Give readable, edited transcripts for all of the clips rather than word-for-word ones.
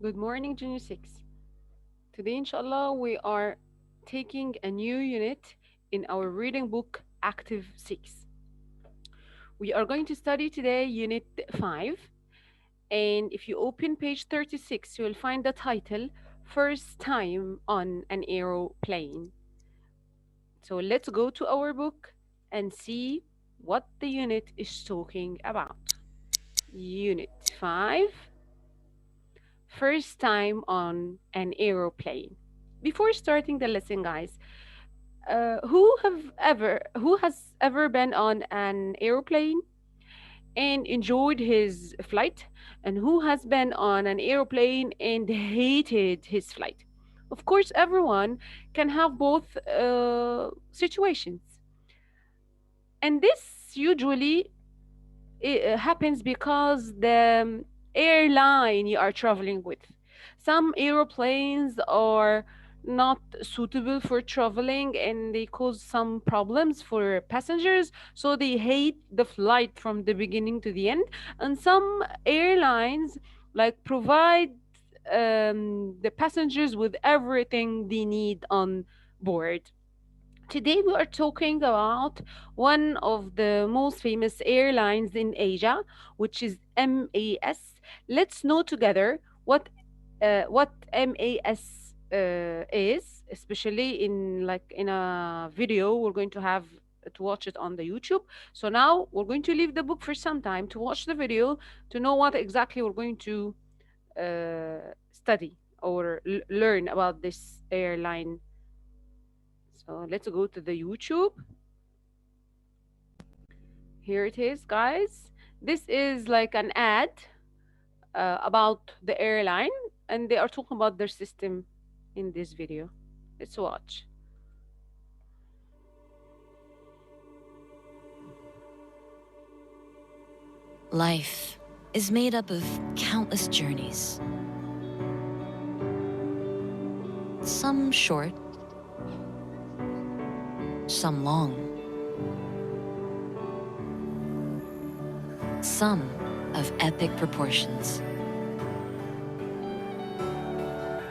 Good morning, Junior 6. Today, inshallah, we are taking a new unit in our reading book, Active 6. We are going to study today Unit 5. And if you open page 36, you will find the title First Time on an Aeroplane. So let's go to our book and see what the unit is talking about. Unit 5, First Time on an Aeroplane. Before starting the lesson, guys, who has ever been on an airplane and enjoyed his flight, and who has been on an airplane and hated his flight? Of course, everyone can have both situations, and this usually happens because the airline you are traveling with. Some aeroplanes are not suitable for traveling and they cause some problems for passengers, so they hate the flight from the beginning to the end. And some airlines like provide the passengers with everything they need on board. Today, we are talking about one of the most famous airlines in Asia, which is MAS. Let's know together what MAS is, especially in a video we're going to have to watch it on the YouTube. So now we're going to leave the book for some time to watch the video to know what exactly we're going to study or learn about this airline. So let's go to the YouTube. Here it is, guys. This is like an ad about the airline, and they are talking about their system in this video. Let's watch. Life is made up of countless journeys. Some short, some long, some of epic proportions.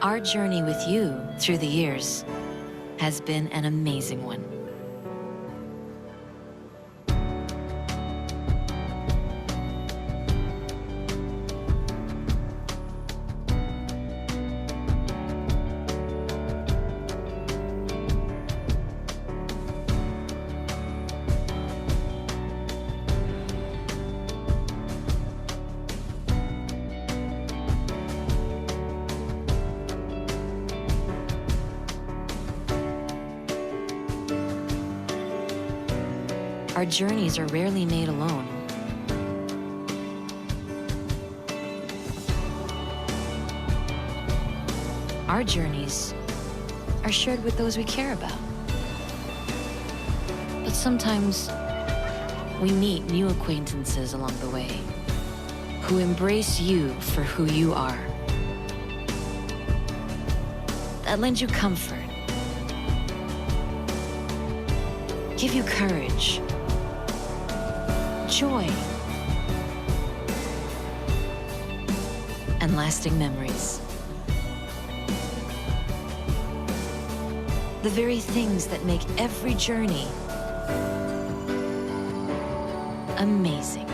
Our journey with you through the years has been an amazing one. Our journeys are rarely made alone. Our journeys are shared with those we care about. But sometimes we meet new acquaintances along the way who embrace you for who you are. That lend you comfort, give you courage, joy, and lasting memories. The very things that make every journey amazing.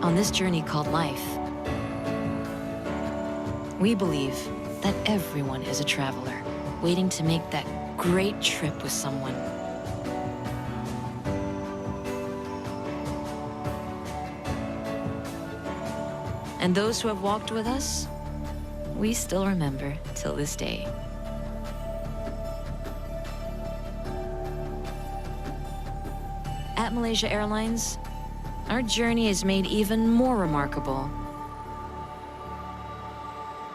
On this journey called life, we believe that everyone is a traveler, waiting to make that great trip with someone. And those who have walked with us, we still remember till this day. At Malaysia Airlines, our journey is made even more remarkable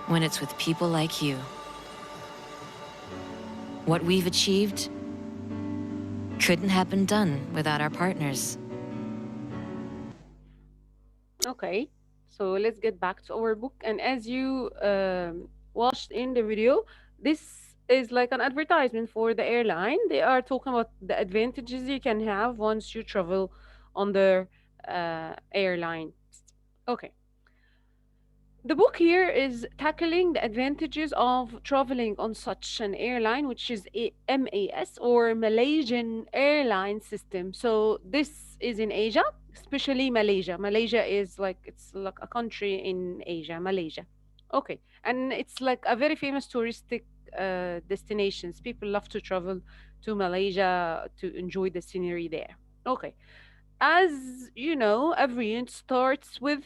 when it's with people like you. What we've achieved couldn't have been done without our partners. Okay, so let's get back to our book. And as you watched in the video, this is like an advertisement for the airline. They are talking about the advantages you can have once you travel on the airline. Okay. The book here is tackling the advantages of traveling on such an airline, which is a MAS or Malaysian airline system. So this is in Asia, especially Malaysia. Malaysia is like it's like a country in Asia, Malaysia. Okay, and it's like a very famous touristic destinations. People love to travel to Malaysia to enjoy the scenery there. Okay, as you know, every unit starts with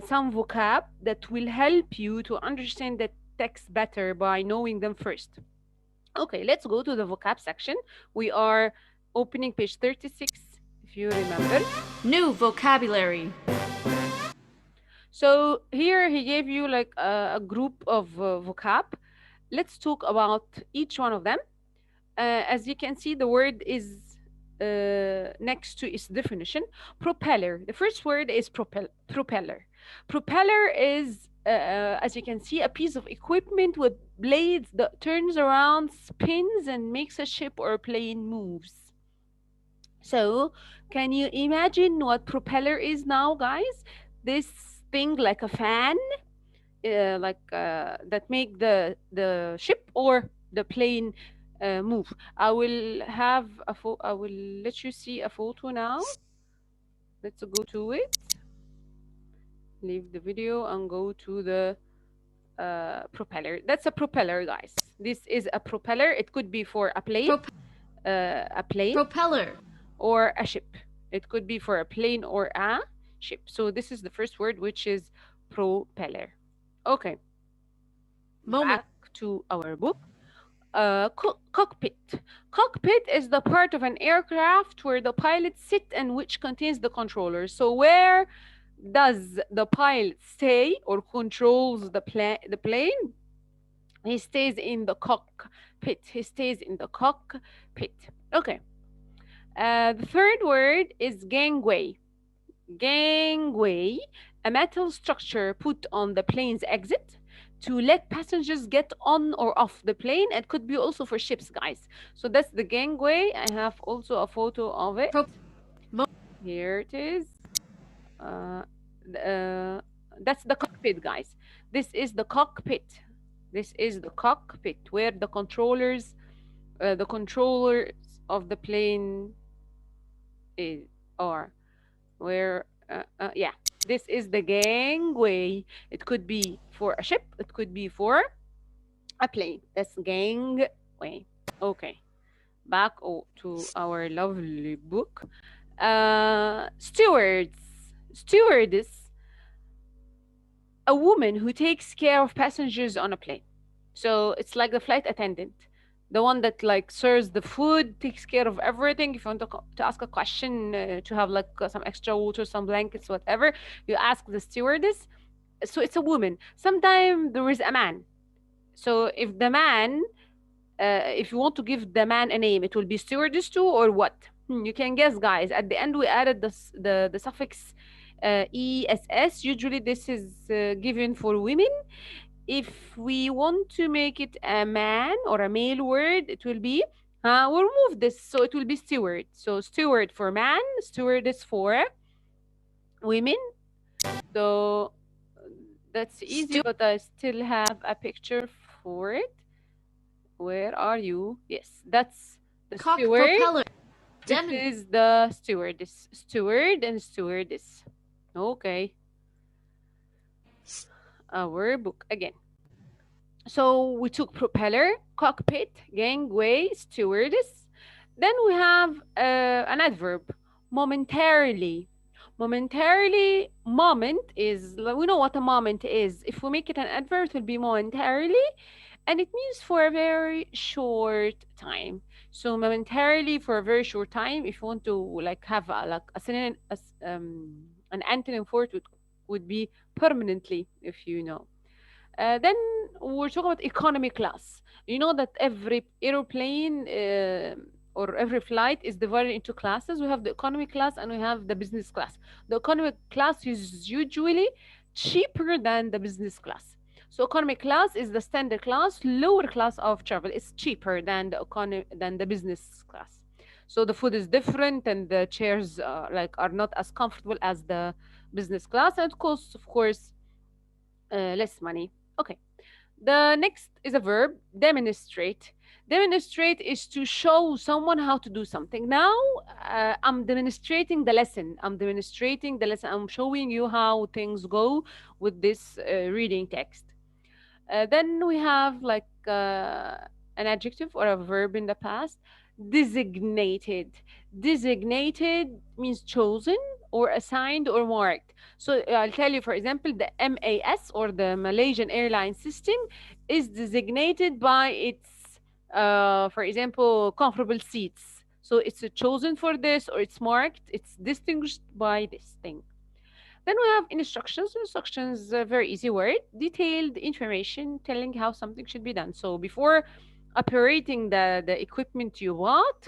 some vocab that will help you to understand the text better by knowing them first. Okay, let's go to the vocab section. We are opening page 36, if you remember. New vocabulary. So here he gave you like a group of vocab. Let's talk about each one of them. As you can see, the word is next to its definition. Propeller. The first word is propeller. Propeller is, as you can see, a piece of equipment with blades that turns around, spins, and makes a ship or plane moves. So, can you imagine what propeller is now, guys? This thing like a fan, that make the ship or the plane move. I will have I will let you see a photo now. Let's go to it. Leave the video and go to the propeller. That's a propeller, guys. This is a propeller. It could be for a plane, Propeller. or a ship. It could be for a plane or a ship. So this is the first word, which is propeller. Okay. Moment. Back to our book. Cockpit. Cockpit is the part of an aircraft where the pilots sit and which contains the controllers. So where does the pilot stay or controls the plane? He stays in the cockpit. He stays in the cockpit. Okay. The third word is gangway. Gangway, a metal structure put on the plane's exit to let passengers get on or off the plane. It could be also for ships, guys. So that's the gangway. I have also a photo of it. Here it is. That's the cockpit, guys. This is the cockpit. This is the cockpit where the controllers of the plane are. Where, yeah, this is the gangway. It could be for a ship. It could be for a plane. That's gangway. Okay. Back to our lovely book. Stewardess, a woman who takes care of passengers on a plane. So it's like the flight attendant, the one that like serves the food, takes care of everything. If you want to ask a question, to have like some extra water, some blankets, whatever, you ask the stewardess. So it's a woman. Sometimes there is a man. So if the man, if you want to give the man a name, it will be stewardess too, or what? You can guess, guys. At the end, we added the suffix ess. Usually, this is given for women. If we want to make it a man or a male word, it will be, we'll remove this. So it will be steward. So steward for man, stewardess for women. So that's easy, but I still have a picture for it. Where are you? Yes, that's the steward. Propeller. This is the stewardess. Steward and stewardess. Okay. Our book again. So we took propeller, cockpit, gangway, stewardess. Then we have an adverb, momentarily. Momentarily, moment is, we know what a moment is. If we make it an adverb, it will be momentarily, and it means for a very short time. So momentarily, for a very short time. If you want to like have a synonym, an antonym for it would be permanently, if you know. Then we're talking about economy class. You know that every aeroplane or every flight is divided into classes. We have the economy class and we have the business class. The economy class is usually cheaper than the business class. So economy class is the standard class, lower class of travel. It's cheaper than the business class. So the food is different, and the chairs like are not as comfortable as the business class, and it costs, of course, less money. Okay. The next is a verb, demonstrate. Demonstrate is to show someone how to do something. Now, I'm demonstrating the lesson. I'm demonstrating the lesson. I'm showing you how things go with this reading text. Then we have like an adjective or a verb in the past. Designated. Designated means chosen or assigned or marked. So I'll tell you, for example, the MAS or the Malaysian airline system is designated by its, for example, comfortable seats. So it's chosen for this, or it's marked, it's distinguished by this thing. Then we have instructions. Instructions, a very easy word. Detailed information telling how something should be done. So before operating the equipment you bought,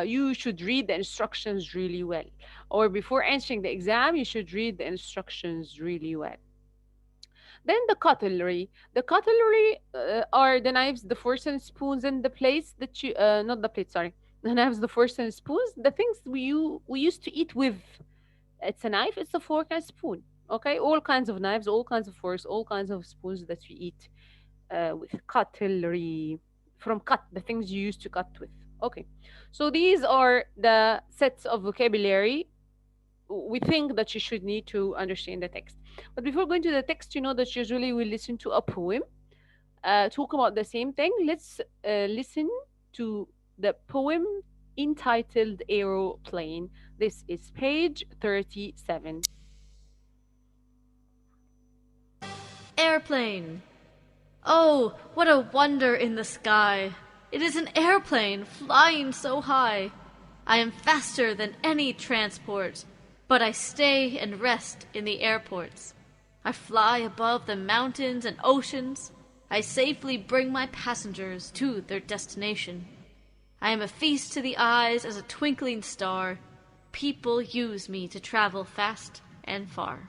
you should read the instructions really well. Or before answering the exam, you should read the instructions really well. Then the cutlery. The cutlery are the knives, the forks and spoons, and the plates that you, not the plates, sorry. The knives, the forks and spoons, the things we used to eat with. It's a knife, it's a fork and spoon. Okay, all kinds of knives, all kinds of forks, all kinds of spoons that we eat with cutlery. From cut, the things you used to cut with. Okay, so these are the sets of vocabulary we think that you should need to understand the text. But before going to the text, you know that usually we listen to a poem, talk about the same thing. Let's listen to the poem entitled Aeroplane. This is page 37. Airplane. Oh, what a wonder in the sky! It is an airplane flying so high. I am faster than any transport, but I stay and rest in the airports. I fly above the mountains and oceans. I safely bring my passengers to their destination. I am a feast to the eyes as a twinkling star. People use me to travel fast and far.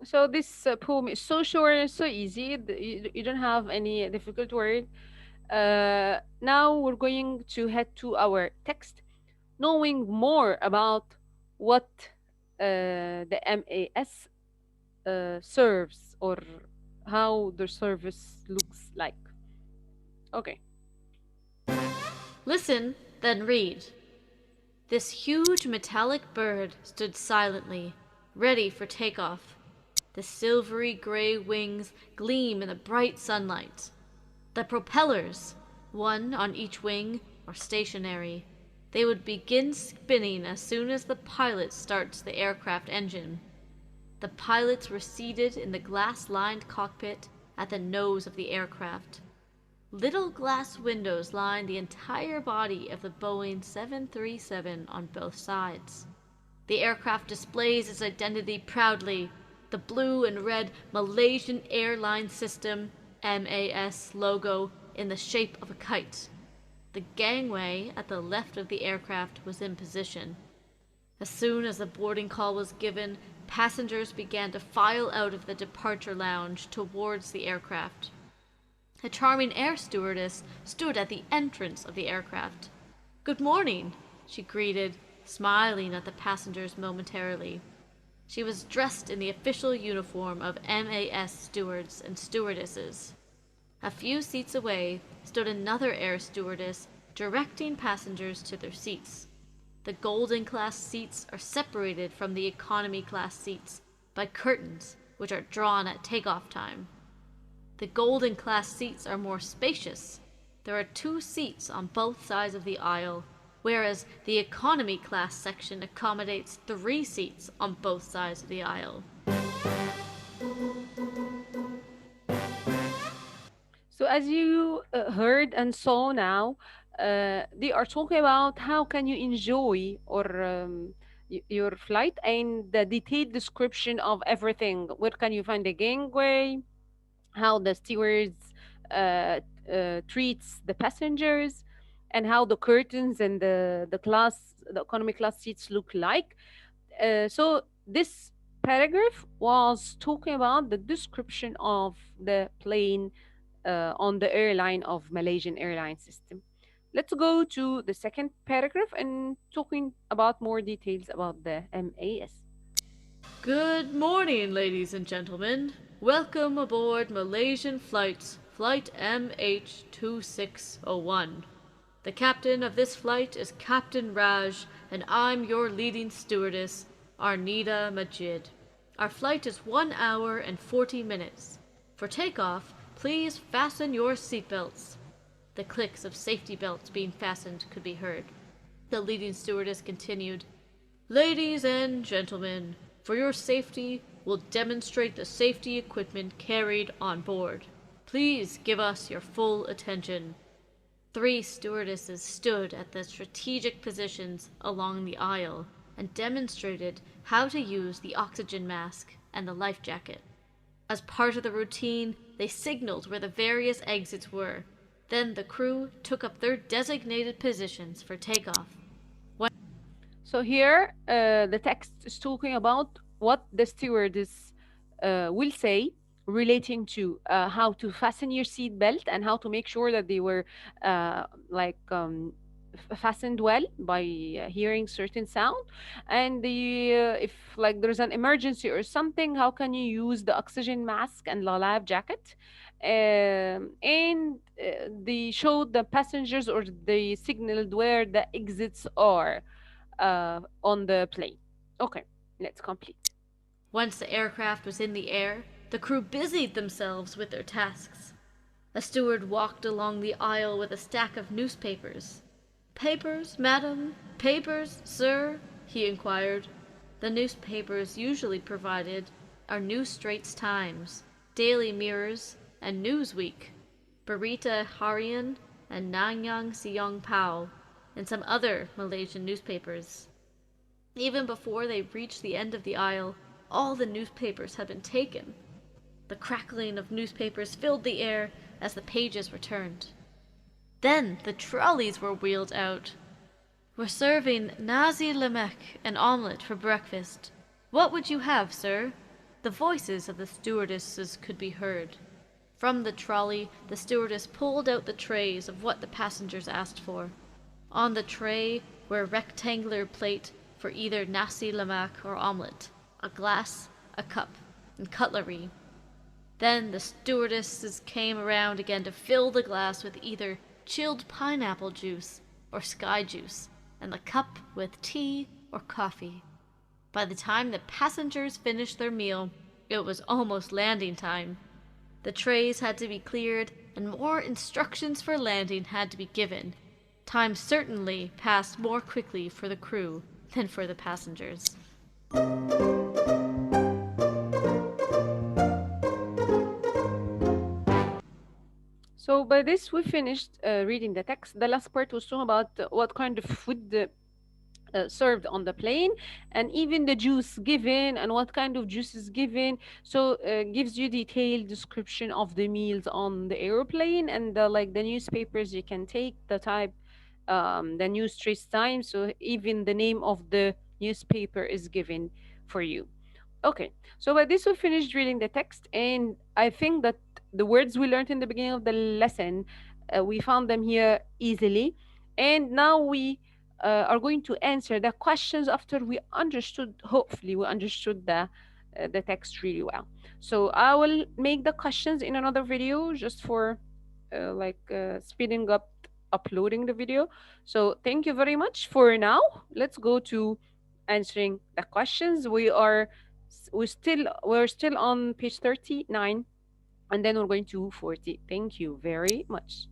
So this poem is so short and so easy. You don't have any difficult word. Now we're going to head to our text, knowing more about what the MAS serves, or how the service looks like. Okay. Listen, then read. This huge metallic bird stood silently, ready for takeoff. The silvery gray wings gleam in the bright sunlight. The propellers, one on each wing, are stationary. They would begin spinning as soon as the pilot starts the aircraft engine. The pilots were seated in the glass-lined cockpit at the nose of the aircraft. Little glass windows line the entire body of the Boeing 737 on both sides. The aircraft displays its identity proudly, the blue and red Malaysian Airlines System MAS logo in the shape of a kite. The gangway at the left of the aircraft was in position. As soon as the boarding call was given, passengers began to file out of the departure lounge towards the aircraft. A charming air stewardess stood at the entrance of the aircraft. "Good morning," she greeted, smiling at the passengers momentarily. She was dressed in the official uniform of MAS stewards and stewardesses. A few seats away stood another air stewardess directing passengers to their seats. The golden class seats are separated from the economy class seats by curtains which are drawn at takeoff time. The golden class seats are more spacious. There are 2 seats on both sides of the aisle, whereas the economy class section accommodates 3 seats on both sides of the aisle. So as you heard and saw now, they are talking about how can you enjoy or your flight, and the detailed description of everything. Where can you find the gangway? How the stewards treats the passengers, and how the curtains and the economy class seats look like. So this paragraph was talking about the description of the plane on the airline of Malaysian airline system. Let's go to the second paragraph and talking about more details about the MAS. Good morning, ladies and gentlemen. Welcome aboard Malaysian Flights, Flight MH2601. The captain of this flight is Captain Raj, and I'm your leading stewardess, Arnida Majid. Our flight is 1 hour and 40 minutes. For takeoff, please fasten your seatbelts. The clicks of safety belts being fastened could be heard. The leading stewardess continued, Ladies and gentlemen, for your safety, we'll demonstrate the safety equipment carried on board. Please give us your full attention. 3 stewardesses stood at the strategic positions along the aisle and demonstrated how to use the oxygen mask and the life jacket. As part of the routine, they signaled where the various exits were. Then the crew took up their designated positions for takeoff. So here, the text is talking about what the stewardess will say relating to how to fasten your seat belt and how to make sure that they were like fastened well by hearing certain sound, and if like there's an emergency or something, how can you use the oxygen mask and the life jacket. And they showed the passengers, or they signaled where the exits are on the plane. Okay, let's complete. Once the aircraft was in the air, the crew busied themselves with their tasks. A steward walked along the aisle with a stack of newspapers. Papers, madam? Papers, sir? He inquired. The newspapers usually provided are New Straits Times, Daily Mirrors, and Newsweek, Berita Harian, and Nanyang Siong Pao, and some other Malaysian newspapers. Even before they reached the end of the aisle, all the newspapers had been taken. The crackling of newspapers filled the air as the pages were turned. Then the trolleys were wheeled out. We're serving nasi lemak and omelette for breakfast. What would you have, sir? The voices of the stewardesses could be heard. From the trolley, the stewardess pulled out the trays of what the passengers asked for. On the tray were a rectangular plate for either nasi lemak or omelette, a glass, a cup, and cutlery. Then the stewardesses came around again to fill the glass with either chilled pineapple juice or sky juice, and the cup with tea or coffee. By the time the passengers finished their meal, it was almost landing time. The trays had to be cleared, and more instructions for landing had to be given. Time certainly passed more quickly for the crew than for the passengers. So by this we finished reading the text. The last part was talking about what kind of food served on the plane, and even the juice given and what kind of juice is given. So gives you detailed description of the meals on the airplane, and like the newspapers you can take, the type, the news Straits Times. So even the name of the newspaper is given for you. Okay, so by this we finished reading the text, and I think that the words we learned in the beginning of the lesson, we found them here easily, and now we are going to answer the questions after we understood. Hopefully, we understood the text really well. So I will make the questions in another video just for speeding up uploading the video. So thank you very much for now. Let's go to answering the questions. We're still on page 39, and then we're going to 40. Thank you very much.